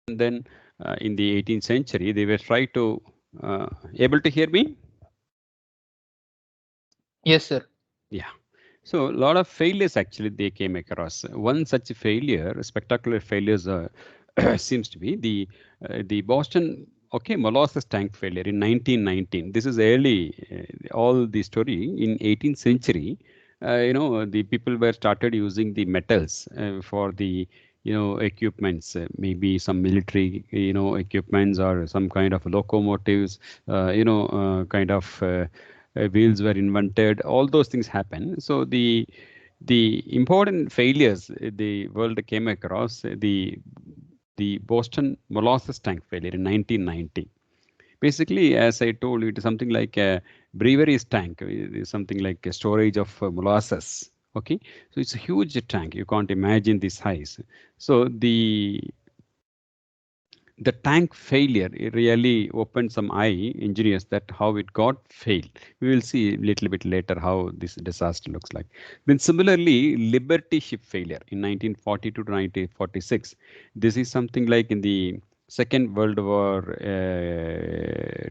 then in the 18th century, they were trying to able to hear me? Yes, sir. Yeah. So a lot of failures actually they came across. One such failure, spectacular failures, seems to be the Boston molasses tank failure in 1919. This is early, all the story in 18th century. The people were started using the metals for the equipments, maybe some military equipments or some kind of locomotives, kind of. Wheels were invented, all those things happen. So the important failures the world came across, the Boston molasses tank failure in 1990. Basically, as I told you, it is something like a brewery's tank. It is something like a storage of molasses. Okay, so it's a huge tank. You can't imagine this size. So the tank failure, it really opened some eye engineers that how it got failed. We will see a little bit later how this disaster looks like. Then similarly, Liberty ship failure in 1942 to 1946. This is something like in the Second World War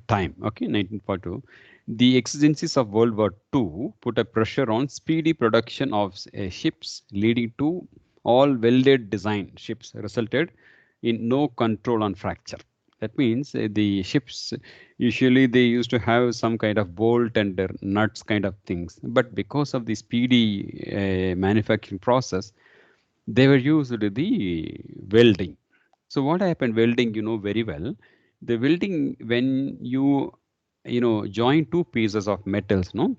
time. Okay, 1942. The exigencies of World War II put a pressure on speedy production of ships, leading to all welded design ships resulted in no control on fracture. That means the ships usually they used to have some kind of bolt and nuts kind of things, but because of the speedy manufacturing process, they were used to the welding. So what happened? Welding, you know very well. The welding, when you join two pieces of metals, no,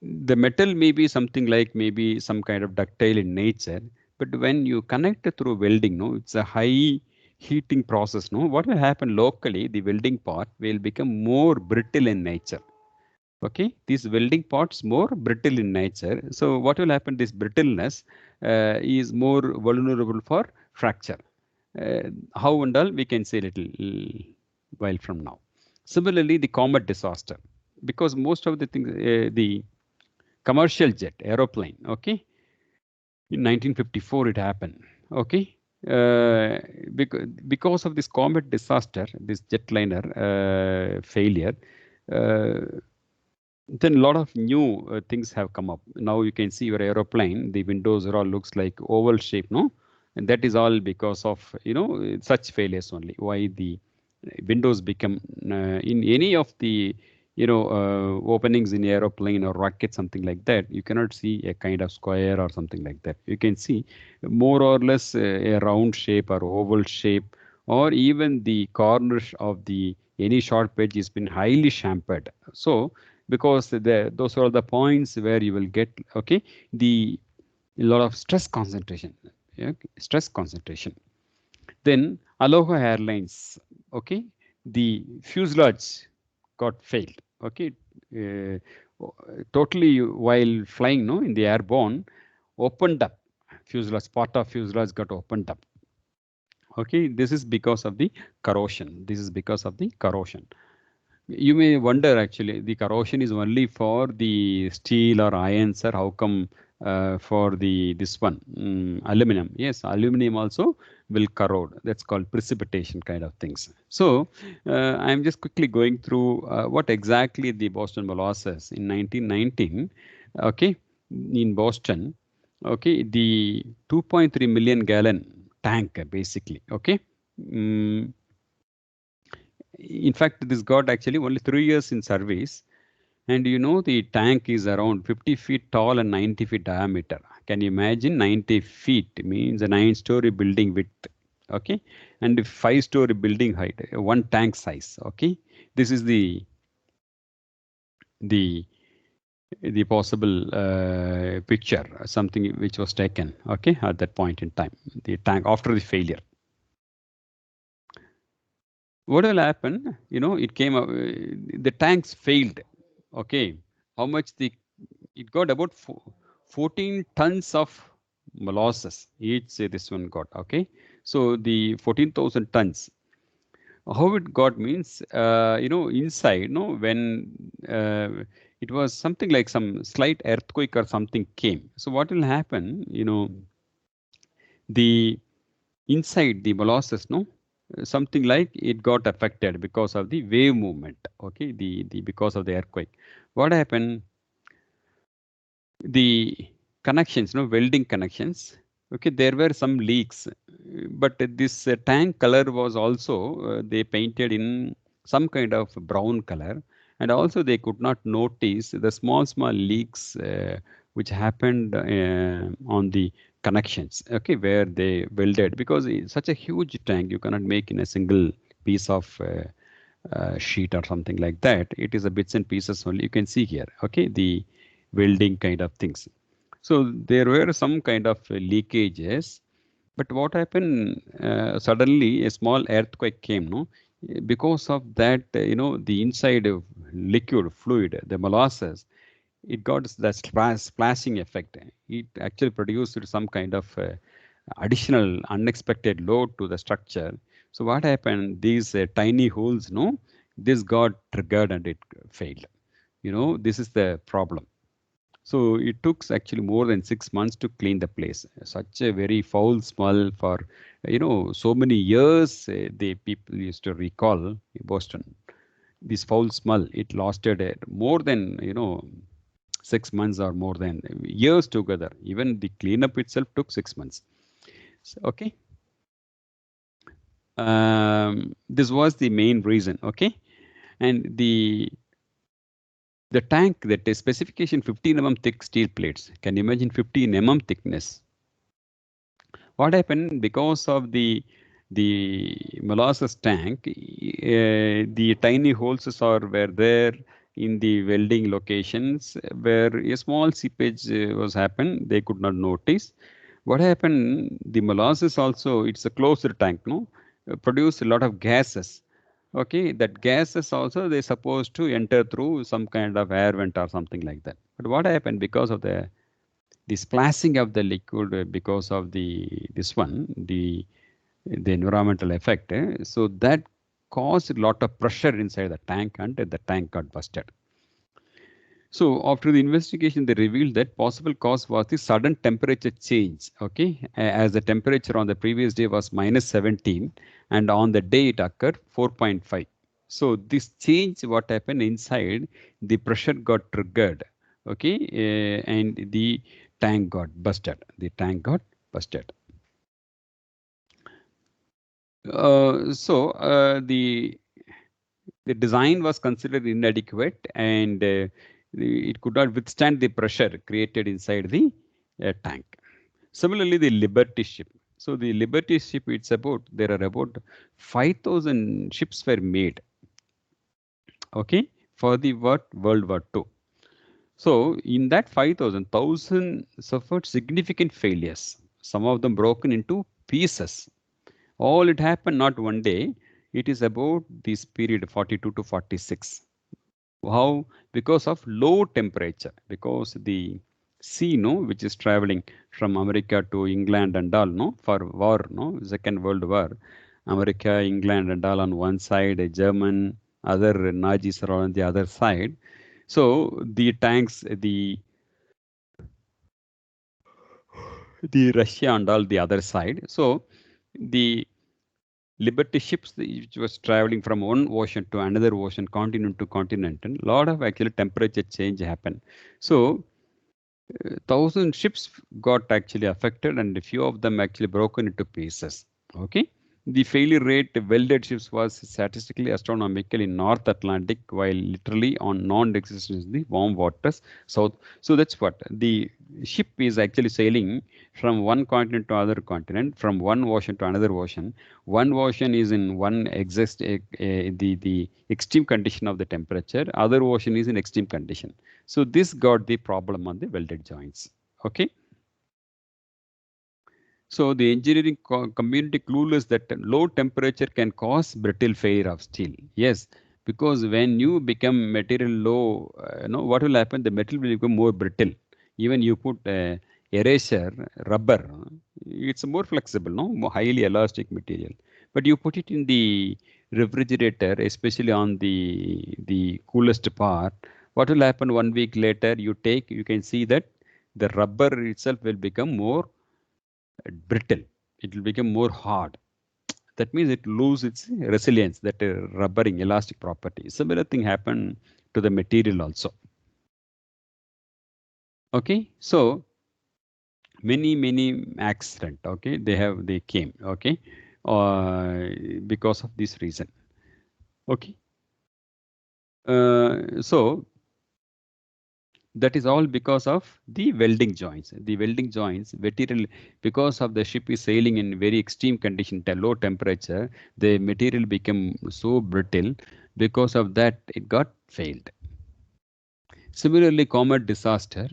the metal may be something like maybe some kind of ductile in nature, but when you connect it through welding, no, it's a high heating process. No, what will happen locally? The welding part will become more brittle in nature. Okay, these welding parts more brittle in nature. So what will happen? This brittleness is more vulnerable for fracture. How and all we can say little while from now. Similarly, the comet disaster, because most of the things, the commercial jet aeroplane, okay, in 1954 it happened. Okay, because of this comet disaster, this jetliner failure, uh, then a lot of new things have come up. Now you can see your aeroplane, the windows are all looks like oval shape, no, and that is all because of such failures only. Why the windows become in any of the openings in aeroplane or rocket, something like that, you cannot see a kind of square or something like that. You can see more or less a round shape or oval shape, or even the corners of the any short page has been highly chamfered. So because those are the points where you will get the a lot of stress concentration. Yeah, stress concentration. Then Aloha Airlines, okay, the fuselage got failed. Okay, uh, totally while flying, no, in the airborne, opened up. Fuselage, part of fuselage got opened up. Okay, this is because of the corrosion. This is because of the corrosion. You may wonder actually the corrosion is only for the steel or iron, sir. How come for the this one aluminum? Yes, aluminum also will corrode. That's called precipitation kind of things. So I'm just quickly going through what exactly the Boston molasses in 1919. Okay, in Boston. Okay, the 2.3 million gallon tank basically. Okay. Mm, in fact, this got actually only 3 years in service, and the tank is around 50 feet tall and 90 feet diameter. Can you imagine? 90 feet means a 9-story building width. Okay, and 5-story building height, one tank size. Okay, this is the the possible picture, something which was taken. Okay, at that point in time, the tank after the failure. What will happen? It came up. The tanks failed. Okay, how much it got about 14 tons of molasses each. This one got okay. So the 14,000 tons. How it got means inside. No, when it was something like some slight earthquake or something came. So what will happen? The inside the molasses, no, something like it got affected because of the wave movement. Okay, the because of the earthquake. What happened? The connections, no, welding connections. Okay, there were some leaks, but this tank color was also they painted in some kind of brown color, and also they could not notice the small leaks which happened on the connections. Okay, where they welded, because it's such a huge tank you cannot make in a single piece of sheet or something like that. It is a bits and pieces only. You can see here. Okay, the welding kind of things. So there were some kind of leakages, but what happened? Suddenly, a small earthquake came. No, because of that, the inside of liquid fluid, the molasses, it got that splashing effect. It actually produced some kind of additional unexpected load to the structure. So what happened? These tiny holes, no, this got triggered and it failed. This is the problem. So it took actually more than 6 months to clean the place. Such a very foul smell for, so many years. The people used to recall Boston. This foul smell, it lasted more than, 6 months or more than years together. Even the cleanup itself took 6 months. So, okay. This was the main reason. Okay. And the tank, that is specification 15 mm thick steel plates. Can you imagine 15 mm thickness? What happened? Because of the molasses tank, the tiny holes were there in the welding locations where a small seepage was happened. They could not notice. What happened? The molasses also, it's a closed tank, no, produce a lot of gases. Okay, that gases also they supposed to enter through some kind of air vent or something like that. But what happened? Because of the splashing of the liquid, because of the environmental effect, so that caused a lot of pressure inside the tank, and the tank got busted. So after the investigation, they revealed that possible cause was the sudden temperature change. Okay, as the temperature on the previous day was -17, and on the day it occurred 4.5. So this change, what happened inside, the pressure got triggered. Okay, and the tank got busted. The tank got busted. The design was considered inadequate, and it could not withstand the pressure created inside the tank. Similarly, the Liberty ship. So the Liberty ship, there are about 5,000 ships were made. Okay, for the World War II. So in that 5,000, 1,000 suffered significant failures. Some of them broken into pieces. All it happened not one day. It is about this period 42 to 46. How? Because of low temperature. Because the sea, no, which is traveling from America to England and all, no, for war, no, Second World War, America, England and all on one side, German, other Nazis are on the other side. So the tanks, the Russia and all the other side. So the Liberty ships, which was traveling from one ocean to another ocean, continent to continent, and a lot of actually temperature change happened. So 1,000 ships got actually affected, and a few of them actually broken into pieces. Okay. The failure rate welded ships was statistically astronomical in North Atlantic, while literally on non-existent in the warm waters south. So that's what the ship is actually sailing from one continent to other continent, from one ocean to another ocean. One ocean is in one the extreme condition of the temperature. Other ocean is in extreme condition. So this got the problem on the welded joints. Okay. So the engineering community clueless that low temperature can cause brittle failure of steel. Yes, because when you become material low, what will happen? The metal will become more brittle. Even you put eraser, rubber, it's more flexible, no, more highly elastic material. But you put it in the refrigerator, especially on the coolest part. What will happen 1 week later? You can see that the rubber itself will become more brittle. it will become more hard. That means it loses its resilience, that rubbering, elastic property. Similar thing happened to the material also. Okay, so many accident. Okay, they came. Okay, because of this reason. Okay, so that is all because of the welding joints. The welding joints, material, because of the ship is sailing in very extreme condition, low temperature, the material became so brittle. Because of that, it got failed. Similarly, Comet disaster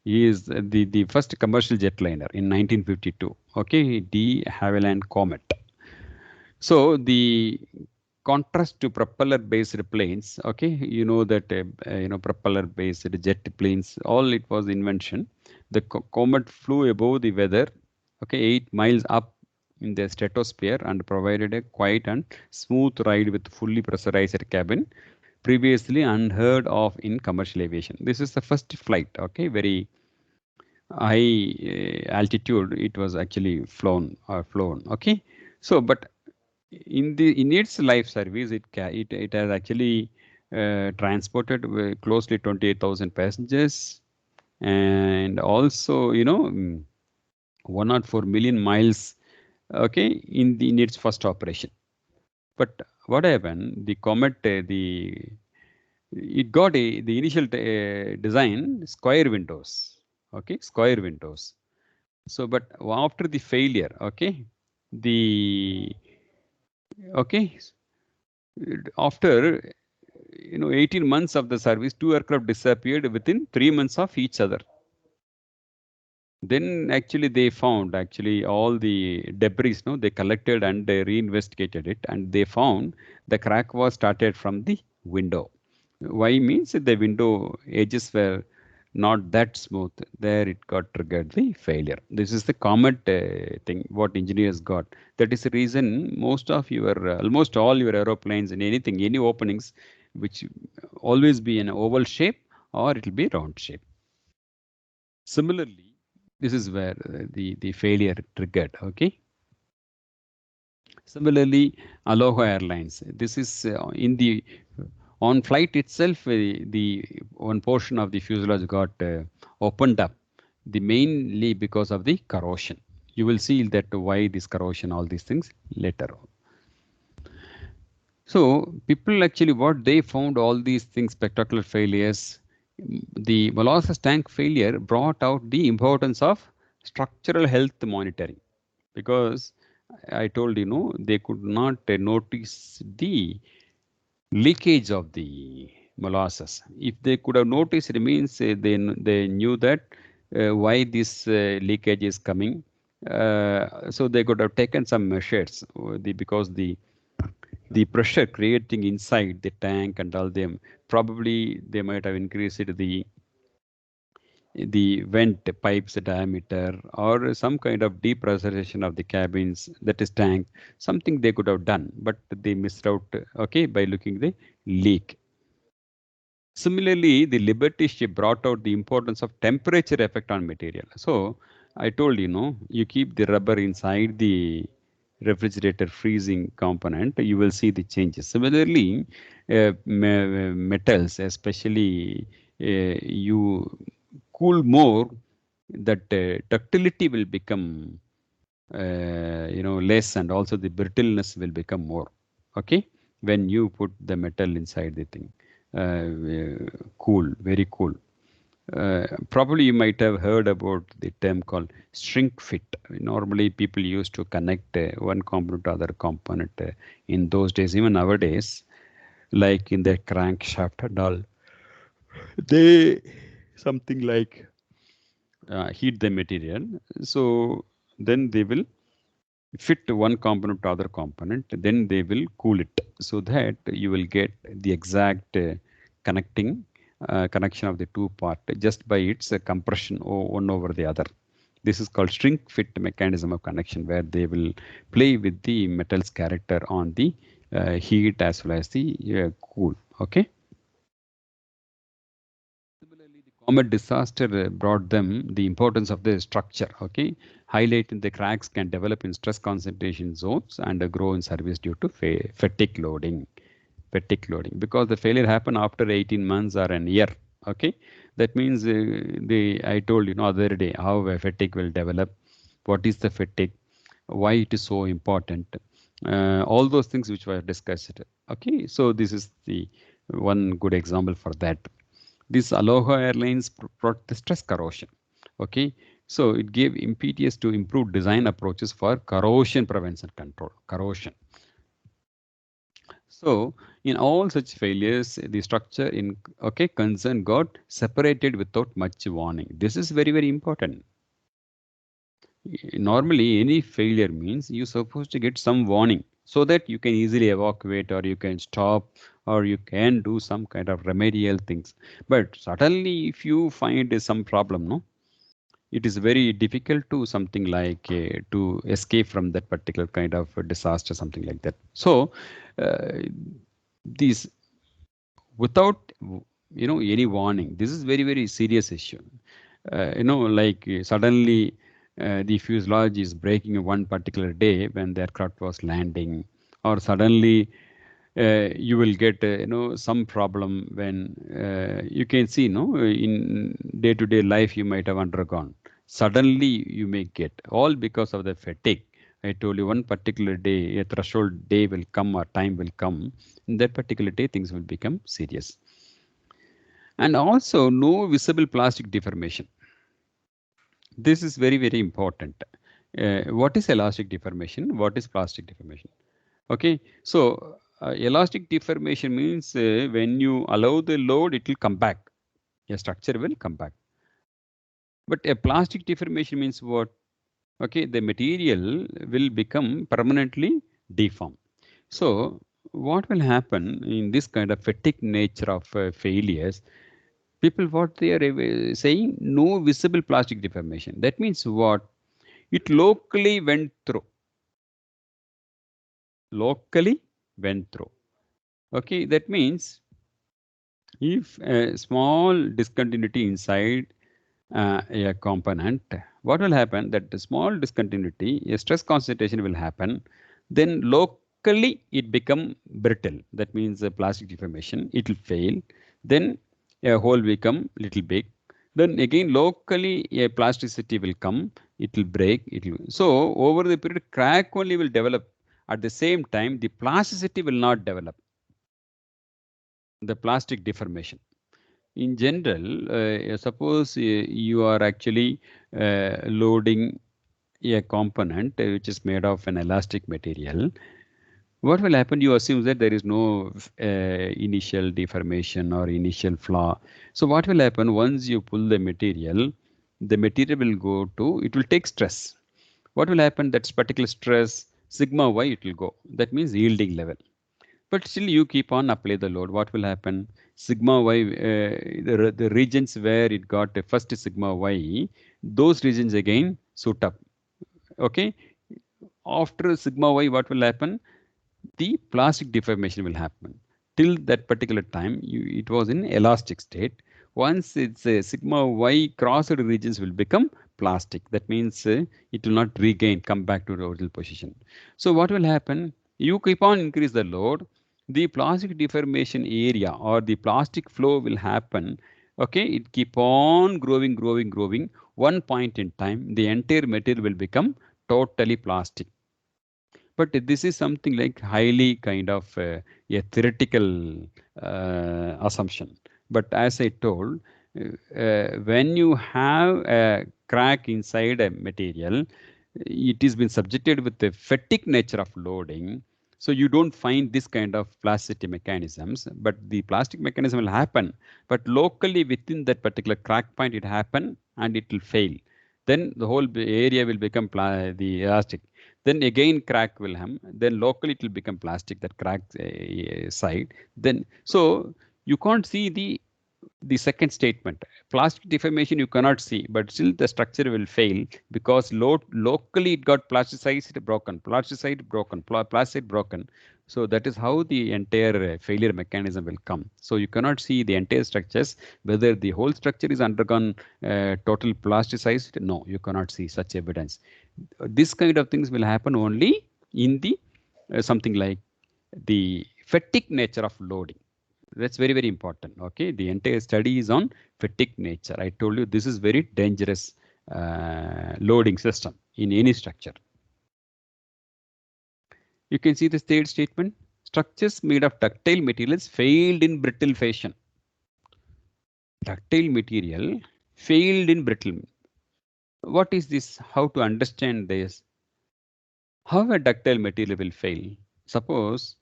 is the first commercial jetliner in 1952. Okay, de Havilland Comet. So the contrast to propeller-based planes, okay, you know that propeller-based jet planes, all it was invention. The Comet flew above the weather, okay, 8 miles up in the stratosphere and provided a quiet and smooth ride with fully pressurized cabin, previously unheard of in commercial aviation. This is the first flight, okay, very high altitude. It was actually flown, okay. So, but in its life service, it has actually transported closely 28,000 passengers, and also 104 million miles, okay, in its first operation. But what happened? The Comet, it got the initial design square windows, okay, square windows. So, but after the failure, okay, the okay, after 18 months of the service, two aircraft disappeared within 3 months of each other. Then actually they found actually all the debris, no, they collected and they reinvestigated it, and they found the crack was started from the window. Why means the window edges were not that smooth. There it got triggered the failure. This is the common thing what engineers got. That is the reason most of your almost all your aeroplanes and anything, any openings, which always be an oval shape or it will be round shape. Similarly, this is where the failure triggered. Okay. Similarly, Aloha Airlines. This is in the on flight itself. The one portion of the fuselage got opened up. The mainly because of the corrosion. You will see that why this corrosion, all these things later on. So people actually what they found all these things, spectacular failures. The molasses tank failure brought out the importance of structural health monitoring, because I told they could not notice the leakage of the molasses. If they could have noticed, it means they knew that why this leakage is coming. So they could have taken some measures. Because the pressure creating inside the tank and all them, probably they might have increased the vent pipes diameter or some kind of depressurization of the cabins, that is tank, something they could have done, but they missed out, okay, by looking the leak. Similarly, the Liberty ship brought out the importance of temperature effect on material. So I told you keep the rubber inside the refrigerator freezing component, you will see the changes. Similarly, metals, especially you cool more, that ductility will become less, and also the brittleness will become more. Okay, when you put the metal inside the thing, cool, very cool. Probably you might have heard about the term called shrink fit. Normally, people used to connect one component to other component in those days. Even nowadays, like in the crankshaft and all, they something like heat the material. So then they will fit one component to other component. Then they will cool it so that you will get the exact connection of the two part just by its compression one over the other. This is called shrink fit mechanism of connection, where they will play with the metal's character on the heat as well as the cool. Okay. Similarly, the Comet disaster brought them the importance of the structure, okay? Highlighting the cracks can develop in stress concentration zones and grow in service due to fatigue loading. Fatigue loading, because the failure happened after 18 months or an year, okay? That means I told you other day how a fatigue will develop, what is the fatigue, why it is so important, all those things which were discussed, okay? So this is the one good example for that. This Aloha Airlines brought the stress corrosion. Okay, so it gave impetus to improve design approaches for corrosion prevention control. Corrosion. So in all such failures, the structure in concern got separated without much warning. This is very, very important. Normally, any failure means you're supposed to get some warning so that you can easily evacuate, or you can stop, or you can do some kind of remedial things. But suddenly, if you find some problem, no, it is very difficult to something like to escape from that particular kind of disaster, something like that. So these without any warning, this is very, very serious issue. Like suddenly the fuselage is breaking one particular day when the aircraft was landing, or suddenly you will get some problem when you can see in day-to-day life you might have undergone. Suddenly you may get, all because of the fatigue. I told you one particular day, a threshold day will come or time will come. In that particular day, things will become serious. And also no visible plastic deformation. This is very, very important. What is elastic deformation? What is plastic deformation? Okay, so elastic deformation means when you allow the load, it will come back. A structure will come back. But a plastic deformation means what? Okay, the material will become permanently deformed. So what will happen in this kind of fatigue nature of failures? People, what they are saying, no visible plastic deformation. That means what? It locally went through. Locally went through. Okay, that means if a small discontinuity inside a component, what will happen? That the small discontinuity, a stress concentration will happen. Then locally it become brittle. That means the plastic deformation. It will fail. Then a hole become little big. Then again locally a plasticity will come. It will break. It will. So over the period, crack only will develop. At the same time, the plasticity will not develop. The plastic deformation. In general, suppose you are actually loading a component which is made of an elastic material. What will happen? You assume that there is no initial deformation or initial flaw. So what will happen once you pull the material will go to, it will take stress. What will happen? That particular stress, sigma y, it will go. That means yielding level. But still you keep on apply the load. What will happen? Sigma y, the regions where it got a first sigma y, those regions again suit up. Okay. After sigma y, what will happen? The plastic deformation will happen. Till that particular time, it was in elastic state. Once it's a sigma y, crossed regions will become plastic. That means it will not regain, come back to the original position. So what will happen? You keep on increase the load, the plastic deformation area or the plastic flow will happen. Okay, it keep on growing, growing, growing. One point in time, the entire material will become totally plastic. But this is something like highly kind of a theoretical assumption. But as I told, when you have a crack inside a material, it has been subjected with the fatigue nature of loading. So you don't find this kind of plasticity mechanisms, but the plastic mechanism will happen. But locally within that particular crack point, it happen and it will fail. Then the whole area will become the elastic. Then again crack will happen. Then locally it will become plastic, that crack side. Then so you can't see the second statement, plastic deformation you cannot see, but still the structure will fail because locally it got plasticized, broken, plasticized, broken, plastic broken. So that is how the entire failure mechanism will come. So you cannot see the entire structures, whether the whole structure is undergone total plasticized. No, you cannot see such evidence. This kind of things will happen only in the something like the fatigue nature of loading. That's very, very important. Okay, the entire study is on fatigue nature. I told you this is very dangerous loading system in any structure. You can see the third statement. Structures made of ductile materials failed in brittle fashion. Ductile material failed in brittle. What is this? How to understand this? How a ductile material will fail? Suppose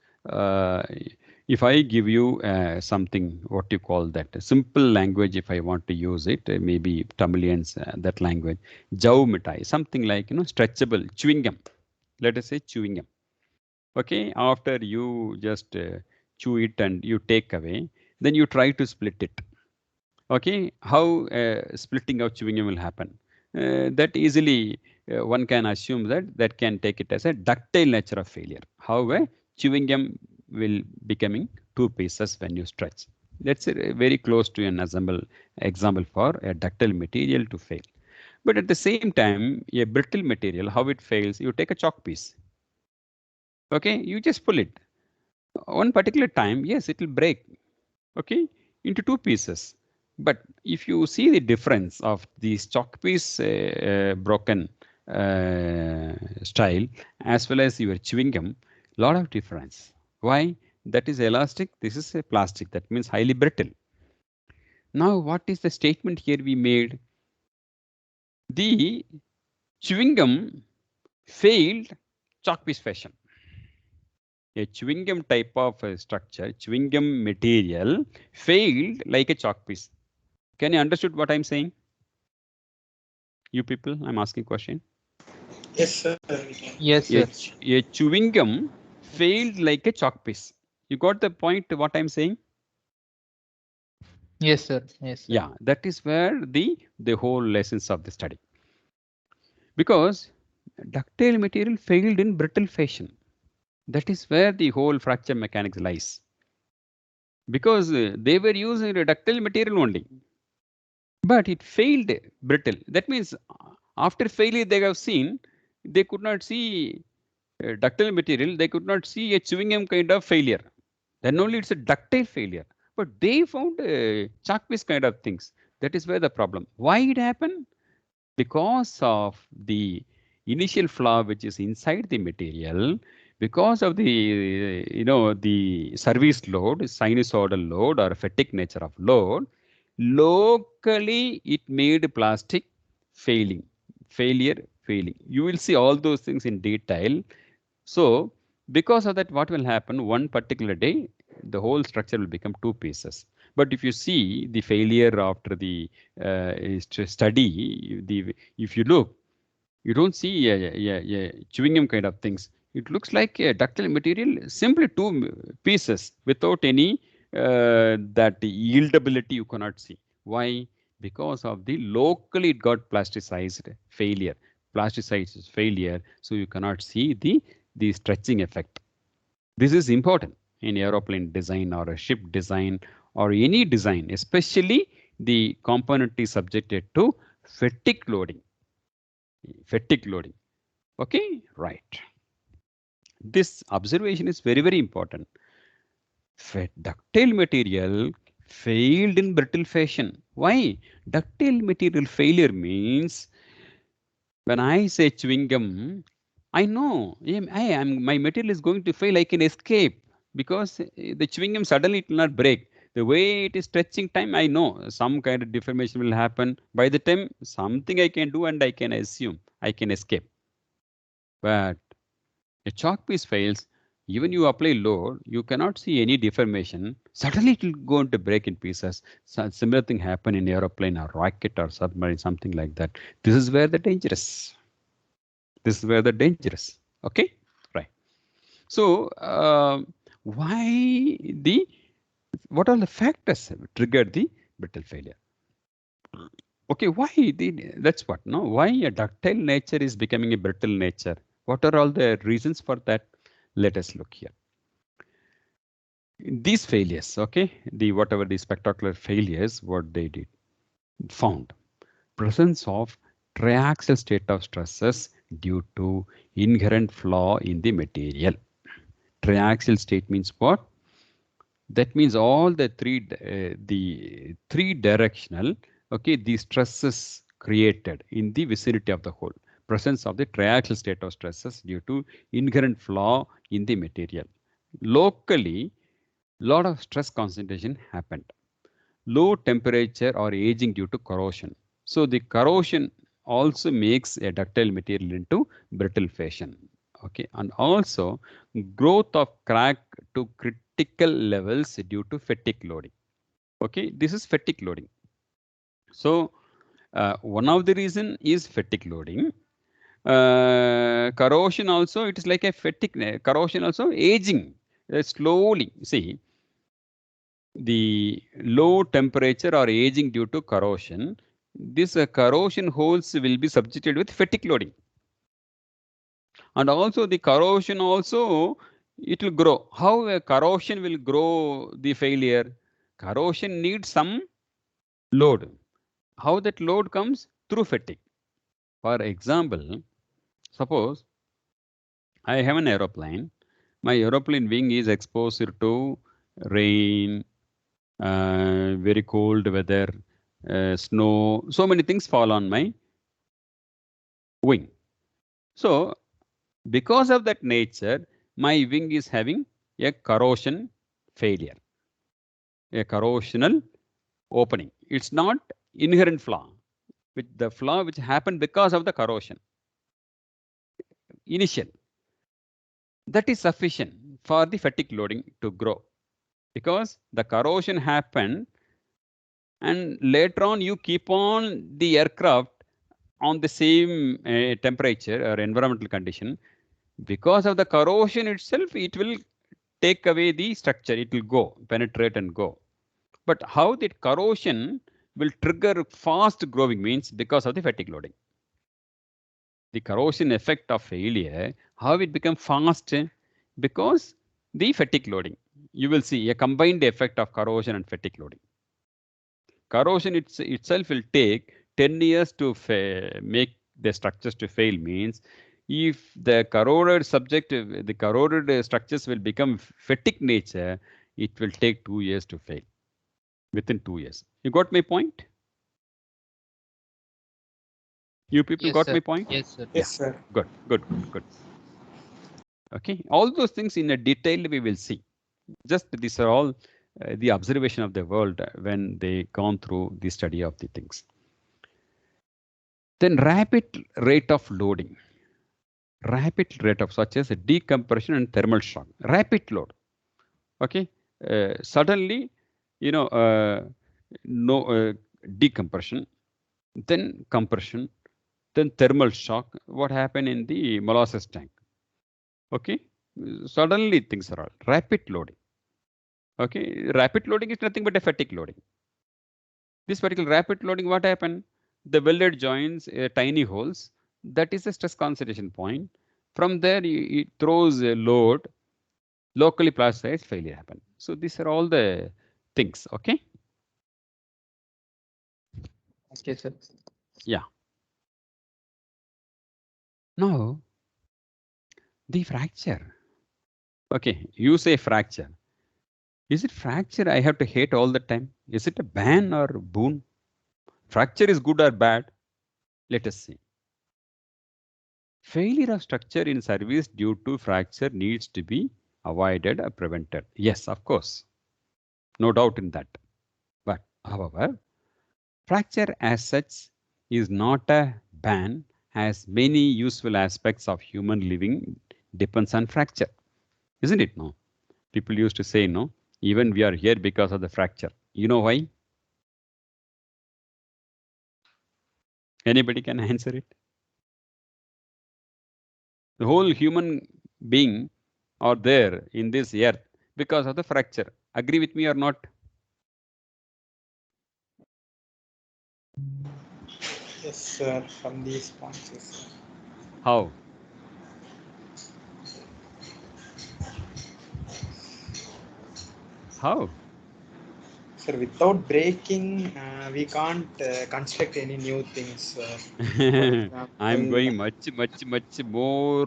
if I give you something, what you call that, a simple language, if I want to use it, maybe Tamilians, that language, jau mitai, something like, stretchable, chewing gum. Let us say chewing gum. Okay, after you just chew it and you take away, then you try to split it. Okay, how splitting of chewing gum will happen? That easily one can assume that can take it as a ductile nature of failure. However, chewing gum will becoming two pieces when you stretch. That's very close to an example for a ductile material to fail. But at the same time, a brittle material, how it fails, you take a chalk piece. Okay, you just pull it. One particular time, yes, it will break. Okay, into two pieces. But if you see the difference of the chalk piece broken style as well as your chewing gum, lot of difference. Why? That is elastic. This is a plastic. That means highly brittle. Now, what is the statement here we made? The chewing gum failed chalk piece fashion. A chewing gum type of structure, chewing gum material failed like a chalk piece. Can you understood what I'm saying? You people, I'm asking question. Yes, sir. Yes, sir. A chewing gum failed like a chalk piece. You got the point what I'm saying? Yes, sir. Yes, sir. Yeah, that is where the whole lessons of the study. Because ductile material failed in brittle fashion. That is where the whole fracture mechanics lies. Because they were using a ductile material only. But it failed brittle. That means after failure they have seen, they could not see ductile material, they could not see a chewing gum kind of failure. Then only it's a ductile failure. But they found chalk piece kind of things. That is where the problem. Why it happened? Because of the initial flaw which is inside the material, because of the the service load, sinusoidal load or fatigue nature of load, locally it made plastic failing. You will see all those things in detail. So because of that, what will happen? One particular day, the whole structure will become two pieces. But if you see the failure after the study, if you look, you don't see chewing gum kind of things. It looks like a ductile material, simply two pieces without any that yieldability you cannot see. Why? Because of the locally it got plasticized failure. Plasticized failure, so you cannot see the stretching effect. This is important in aeroplane design or a ship design or any design, especially the component is subjected to fatigue loading. Fatigue loading. Okay, right. This observation is very, very important. Ductile material failed in brittle fashion. Why? Ductile material failure means when I say chewing gum, I know my material is going to fail. I can escape because the chewing gum suddenly it will not break. The way it is stretching time, I know some kind of deformation will happen. By the time something I can do and I can assume I can escape. But a chalk piece fails, even you apply load, you cannot see any deformation. Suddenly it will go into break in pieces. So similar thing happen in aeroplane or rocket or submarine, something like that. This is where the dangerous. This is where the dangerous. Okay, right. So why what are the factors triggered the brittle failure. Okay, why that's what, no? Why a ductile nature is becoming a brittle nature? What are all the reasons for that? Let us look here. These failures, okay, whatever the spectacular failures, what they did, found presence of triaxial state of stresses due to inherent flaw in the material. Triaxial state means what? That means all the three directional, okay, the stresses created in the vicinity of the hole. Presence of the triaxial state of stresses due to inherent flaw in the material. Locally, lot of stress concentration happened. Low temperature or aging due to corrosion. So the corrosion also makes a ductile material into brittle fashion. Okay, and also growth of crack to critical levels due to fatigue loading. Okay, this is fatigue loading. So one of the reason is fatigue loading. Corrosion also, it is like a fatigue. Corrosion also aging slowly. See, the low temperature or aging due to corrosion, this corrosion holes will be subjected with fatigue loading. And also the corrosion also, it will grow. How a corrosion will grow the failure? Corrosion needs some load. How that load comes? Through fatigue. For example, suppose I have an aeroplane. My aeroplane wing is exposed to rain, very cold weather, snow, so many things fall on my wing. So because of that nature, my wing is having a corrosion failure, a corrosional opening. It's not inherent flaw, with the flaw which happened because of the corrosion. Initial. That is sufficient for the fatigue loading to grow, because the corrosion happened and later on you keep on the aircraft on the same temperature or environmental condition. Because of the corrosion itself, it will take away the structure, it will go, penetrate and go. But how the corrosion will trigger fast growing means because of the fatigue loading. The corrosion effect of failure, how it become fast? Because the fatigue loading. You will see a combined effect of corrosion and fatigue loading. Corrosion itself will take 10 years to make the structures to fail means, if the corroded structures will become fatigue nature, it will take 2 years to fail. Within 2 years. You got my point? You people Yes, got sir. my point? Yes, sir. Yes, sir. Good. Okay, all those things in a detail we will see. Just these are all the observation of the world when they gone through the study of the things. Then rapid rate of loading. Rapid rate of such as decompression and thermal shock. Rapid load. Okay, suddenly, no decompression, then compression, then thermal shock. What happened in the molasses tank? Okay, suddenly things are all rapid loading. Okay, rapid loading is nothing but a fatigue loading. This particular rapid loading, what happened? The welded joints, tiny holes, that is a stress concentration point. From there, it throws a load, locally plasticized failure happen. So these are all the things, okay? Okay, sir. Yeah. Now, the fracture. Okay, you say fracture. Is it fracture I have to hate all the time? Is it a ban or boon? Fracture is good or bad? Let us see. Failure of structure in service due to fracture needs to be avoided or prevented. Yes, of course. No doubt in that. But however, fracture as such is not a ban, as many useful aspects of human living depends on fracture. Isn't it? No. People used to say, no, even we are here because of the fracture. You know why? Anybody can answer it? The whole human being are there in this earth because of the fracture. Agree with me or not? Yes, sir. From these sponges. How? How? Sir, without breaking, we can't construct any new things. For I'm example, going much more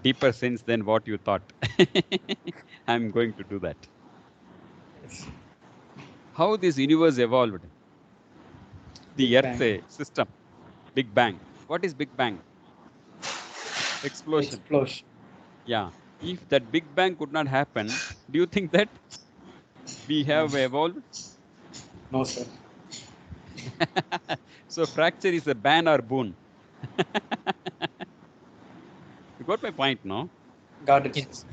deeper sense than what you thought. I'm going to do that. yes, How this universe evolved? Big The Earth Bang system, Big Bang. What is Big Bang? Explosion. explosion. Yeah. If that Big Bang could not happen, do you think that we have evolved? No, sir. So fracture is a ban or boon. You got my point, no? Got it, sir. Yes.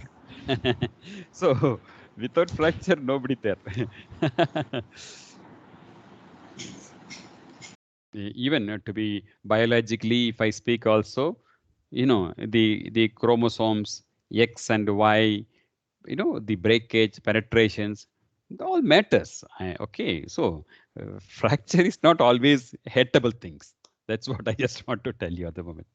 So without fracture, nobody there. Even to be biologically, if I speak also, the chromosomes X and Y, the breakage, penetrations, it all matters. Okay, so fracture is not always hateable things. That's what I just want to tell you at the moment.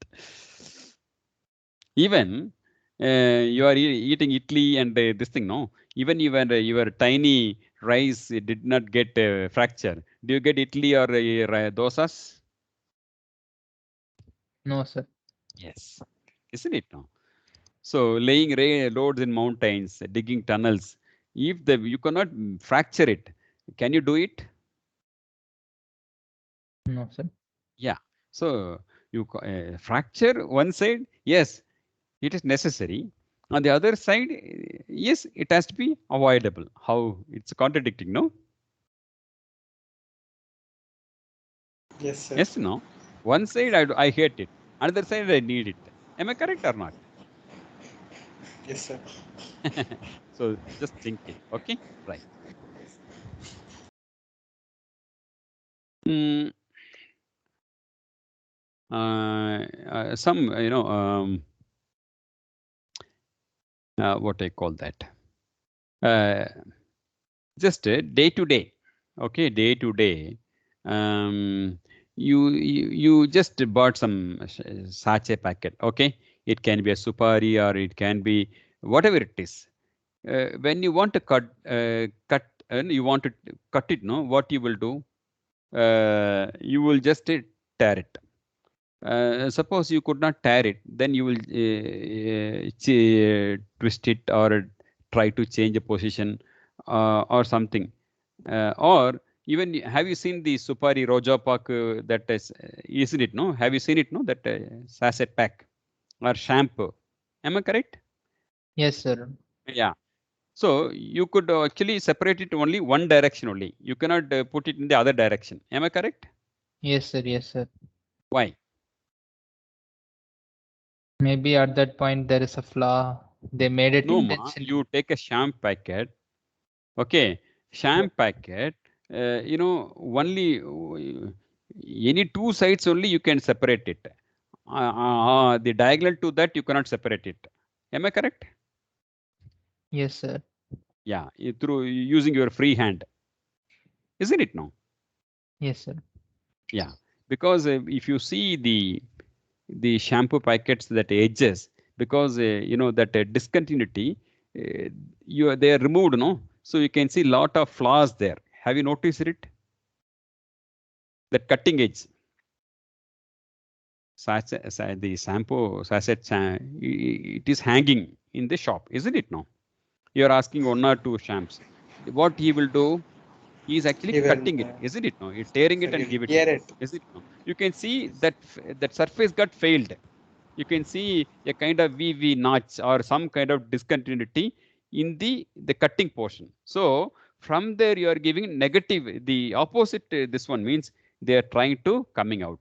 Even you are eating idli and this thing, no? Even your tiny rice did not get fracture. Do you get idli or dosas? No, sir. Yes, isn't it? No. So laying loads in mountains, digging tunnels. If you cannot fracture it, can you do it? No, sir. Yeah. So you fracture one side, yes, it is necessary. On the other side, yes, it has to be avoidable. How it's contradicting, no? Yes, sir. Yes, no. One side I hate it, another side I need it. Am I correct or not? Yes, sir. So just thinking. Okay, right. Mm, some what I call that. Uh, just day to day. Okay, day to day. You just bought some sachet packet. Okay, it can be a supari or it can be whatever it is. When you want to cut, you want to cut it. No, what you will do? You will just tear it. Suppose you could not tear it, then you will twist it or try to change a position or something. Or even have you seen the Supari Roja Pak that is, isn't it? No, have you seen it? No, that sachet pack or shampoo. Am I correct? Yes, sir. Yeah. So you could actually separate it only one direction only. You cannot put it in the other direction. Am I correct? Yes, sir. Yes, sir. Why? Maybe at that point there is a flaw. They made it No, ma. intentionally. You take a shampoo packet. Okay, Yeah. sham packet, only any two sides only you can separate it. The diagonal to that you cannot separate it. Am I correct? Yes, sir. Yeah, through using your free hand, isn't it? No. Yes, sir. Yeah, because if you see the shampoo packets that edges, because that discontinuity, they are removed, no. So you can see lot of flaws there. Have you noticed it? That cutting edge. The shampoo sachet, it is hanging in the shop, isn't it? No, you are asking one or two shamps. What he will do? He is actually He will, cutting it, isn't it? No, he's tearing it sir, he and will give it to tear you, it. isn't it? No, you can see that that surface got failed. You can see a kind of VV notch or some kind of discontinuity in the cutting portion. So from there you are giving negative. The opposite. This one means they are trying to coming out.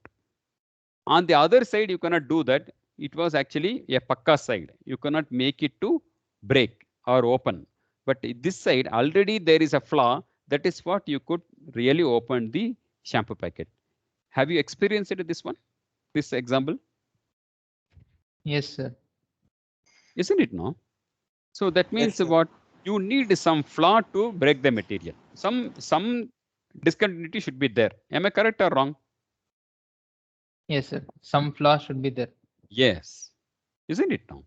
On the other side, you cannot do that. It was actually a pakka side. You cannot make it to break or open. But this side, already there is a flaw. That is what you could really open the shampoo packet. Have you experienced it, this one? This example? Yes, sir. Isn't it, no? So that Yes, means sir. what? You need some flaw to break the material. Some discontinuity should be there. Am I correct or wrong? Yes, sir. Some flaw should be there. Yes, isn't it now?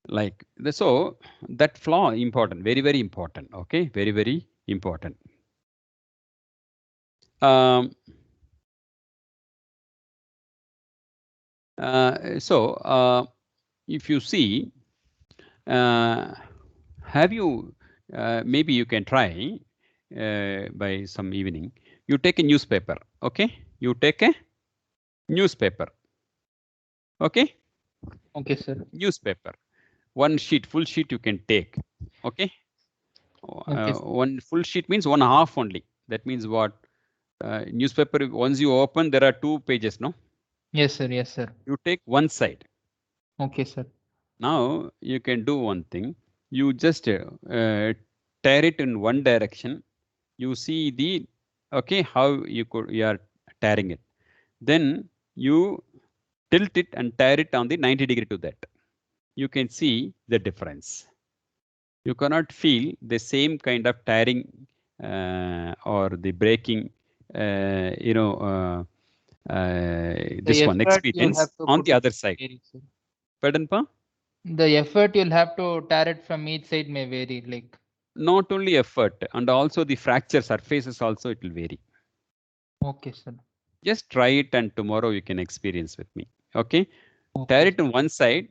Like so that flaw important, very, very important. Okay, very, very important. If you see, have you, maybe you can try by some evening, you take a newspaper, okay? You take a newspaper, okay? Okay, sir. Newspaper, one sheet, full sheet you can take, okay? Okay, sir. One full sheet means 1/2 only. That means what? Newspaper, once you open, there are 2 pages, no? Yes, sir. Yes, sir. You take one side. Okay, sir. Now you can do one thing. You just tear it in one direction. You see the, okay, how you are tearing it. Then you tilt it and tear it on the 90° to that. You can see the difference. You cannot feel the same kind of tearing or the breaking, this one experience on the other side. Pardon, pa? The effort you'll have to tear it from each side may vary, like. Not only effort, and also the fracture surfaces also it will vary. Okay, sir. Just try it and tomorrow you can experience with me. Okay? Okay, Tear it on one side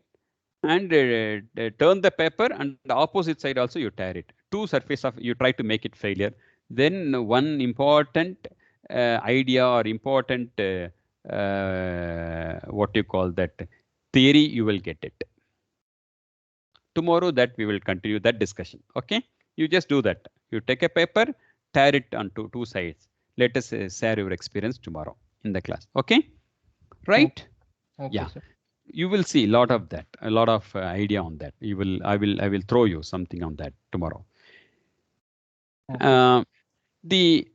and turn the paper, and the opposite side also you tear it. 2 surface of, you try to make it failure. Then one important idea or important what you call that theory, you will get it. Tomorrow that we will continue that discussion. Okay? You just do that. You take a paper, tear it on two sides. Let us share your experience tomorrow in the class. Okay? Right? Okay, yeah. Sir. You will see a lot of that, a lot of idea on that. I will throw you something on that tomorrow. Okay. The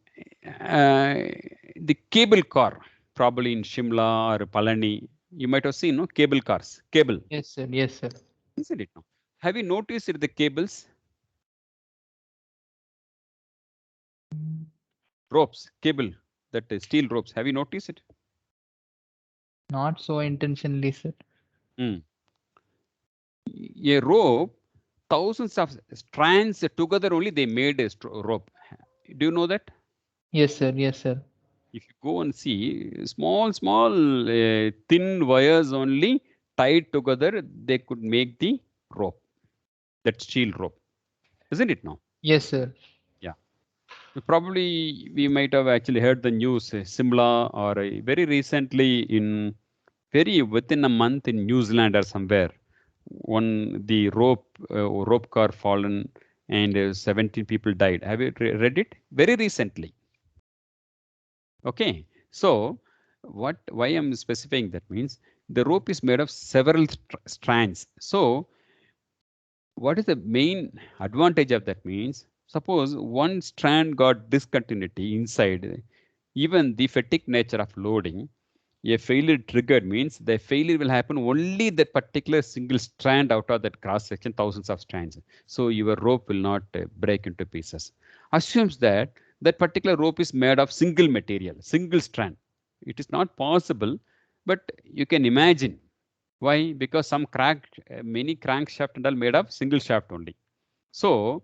cable car, probably in Shimla or Palani, you might have seen, no, cable cars. Cable. Yes, sir. Yes, sir. Isn't it? No? Have you noticed the cables? Ropes, cable, that steel ropes. Have you noticed it? Not so intentionally, sir. A rope, thousands of strands together only they made a rope. Do you know that? Yes, sir. Yes, sir. If you go and see, small thin wires only tied together, they could make the rope, that steel rope. Isn't it now? Yes, sir. Yeah. Probably we might have actually heard the news, Simla, or very recently within a month in New Zealand or somewhere, the rope car fallen and 17 people died. Have you read it? Very recently. Okay, so why I'm specifying that means the rope is made of several strands. So what is the main advantage of that means? Suppose one strand got discontinuity inside, even the fatigue nature of loading, a failure triggered means the failure will happen only that particular single strand out of that cross section, thousands of strands. So your rope will not break into pieces. Assumes that particular rope is made of single material, single strand. It is not possible, but you can imagine. Why? Because some many crankshaft and all made of single shaft only. So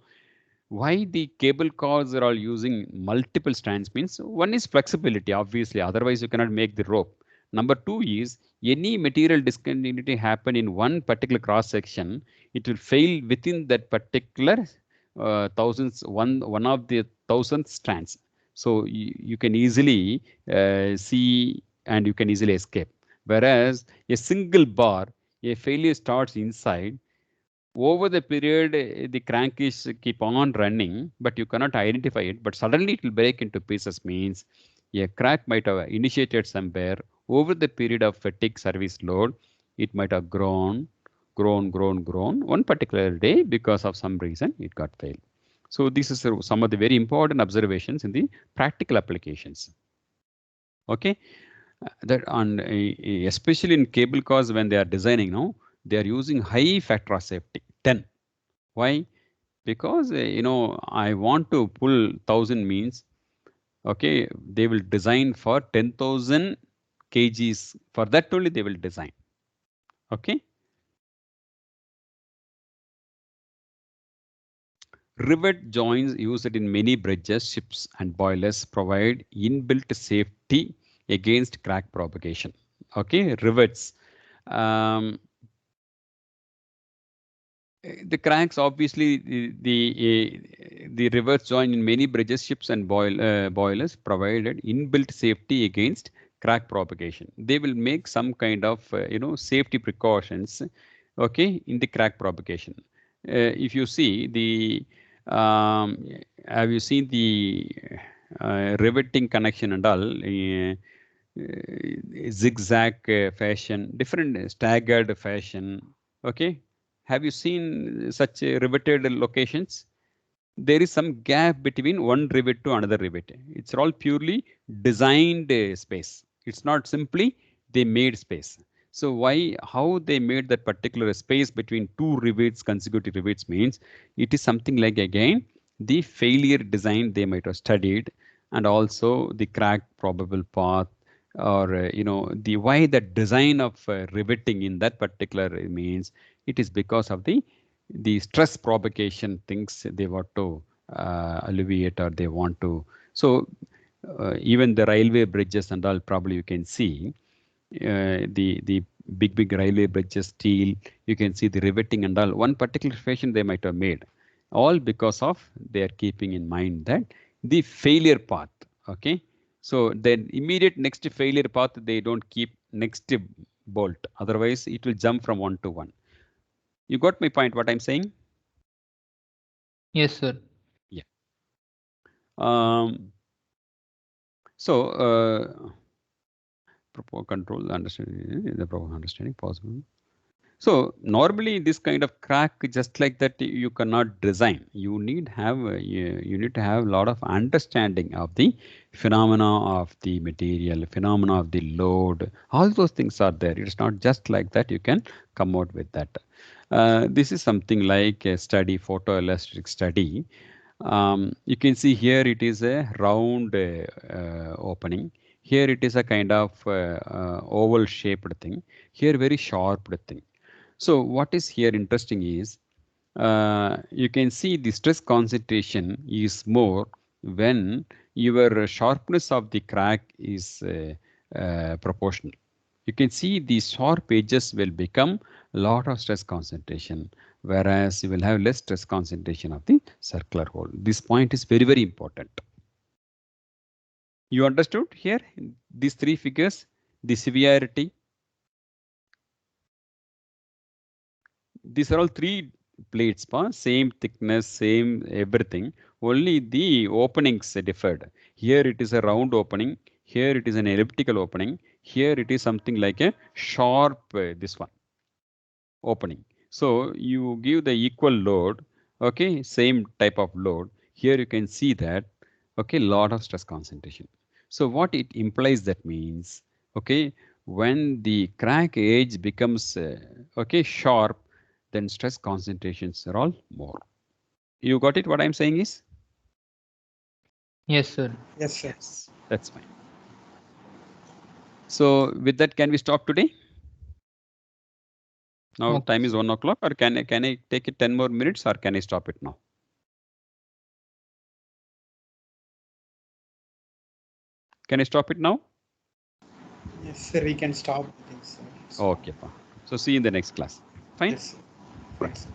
why the cable cars are all using multiple strands means one is flexibility, obviously, otherwise you cannot make the rope. Number 2 is any material discontinuity happen in one particular cross section, it will fail within that particular one of the 1,000 strands. So you can easily see and you can easily escape. Whereas a single bar, a failure starts inside. Over the period, the crank is keep on running, but you cannot identify it. But suddenly it will break into pieces means a crack might have initiated somewhere. Over the period of fatigue service load, it might have grown. One particular day, because of some reason, it got failed. So this is some of the very important observations in the practical applications. Okay, that on especially in cable cars when they are designing now, they are using high factor of safety, 10. Why? Because I want to pull 1,000 means Okay, they will design for 10,000 kgs. For that only they will design. Okay. Rivet joints used in many bridges, ships, and boilers provide inbuilt safety against crack propagation. Okay, rivets. The cracks, obviously, the rivets joined in many bridges, ships, and boilers provided inbuilt safety against crack propagation. They will make some kind of safety precautions, okay, in the crack propagation. If you see the have you seen the riveting connection and all, zigzag fashion, different staggered fashion, okay? Have you seen such riveted locations? There is some gap between one rivet to another rivet. It's all purely designed space. It's not simply they made space. So why, how they made that particular space between two rivets, consecutive rivets, means it is something like, again, the failure design they might have studied, and also the crack probable path, or the why the design of riveting in that particular means it is because of the stress propagation things they want to alleviate, or they want to. So even the railway bridges and all, probably you can see the big railway bridges, steel, you can see the riveting and all, one particular fashion they might have made, all because of they are keeping in mind that the failure path. Okay, so then immediate next failure path they don't keep next bolt, otherwise it will jump from one to one. You got my point, what I'm saying? Yes, sir. Yeah. So proper control understanding, the proper understanding possible. So normally this kind of crack, just like that, you cannot design. You need to have a lot of understanding of the phenomena of the material, phenomena of the load. All those things are there. It's not just like that you can come out with that. This is something like a study, photoelastic study. You can see here it is a round opening. Here it is a kind of oval shaped thing. Here very sharp thing. So what is here interesting is you can see the stress concentration is more when your sharpness of the crack is proportional. You can see the sharp edges will become a lot of stress concentration, whereas you will have less stress concentration of the circular hole. This point is very, very important. You understood here these three figures, the severity. These are all three plates, same thickness, same everything. Only the openings differed. Here it is a round opening. Here it is an elliptical opening. Here it is something like a sharp, this one, opening. So you give the equal load, okay, same type of load. Here you can see that, okay, lot of stress concentration. So what it implies, that means, okay, when the crack edge becomes, okay, sharp, then stress concentrations are all more. You got it? What I'm saying is? Yes, sir. Yes, sir. Yes, that's fine. So with that, can we stop today? Now Okay. time is 1 o'clock, or can I take it 10 more minutes, or can I stop it now? Can I stop it now? Yes, sir. We can stop. I think so. Okay, so see you in the next class. Fine. Yes, sir. Thanks.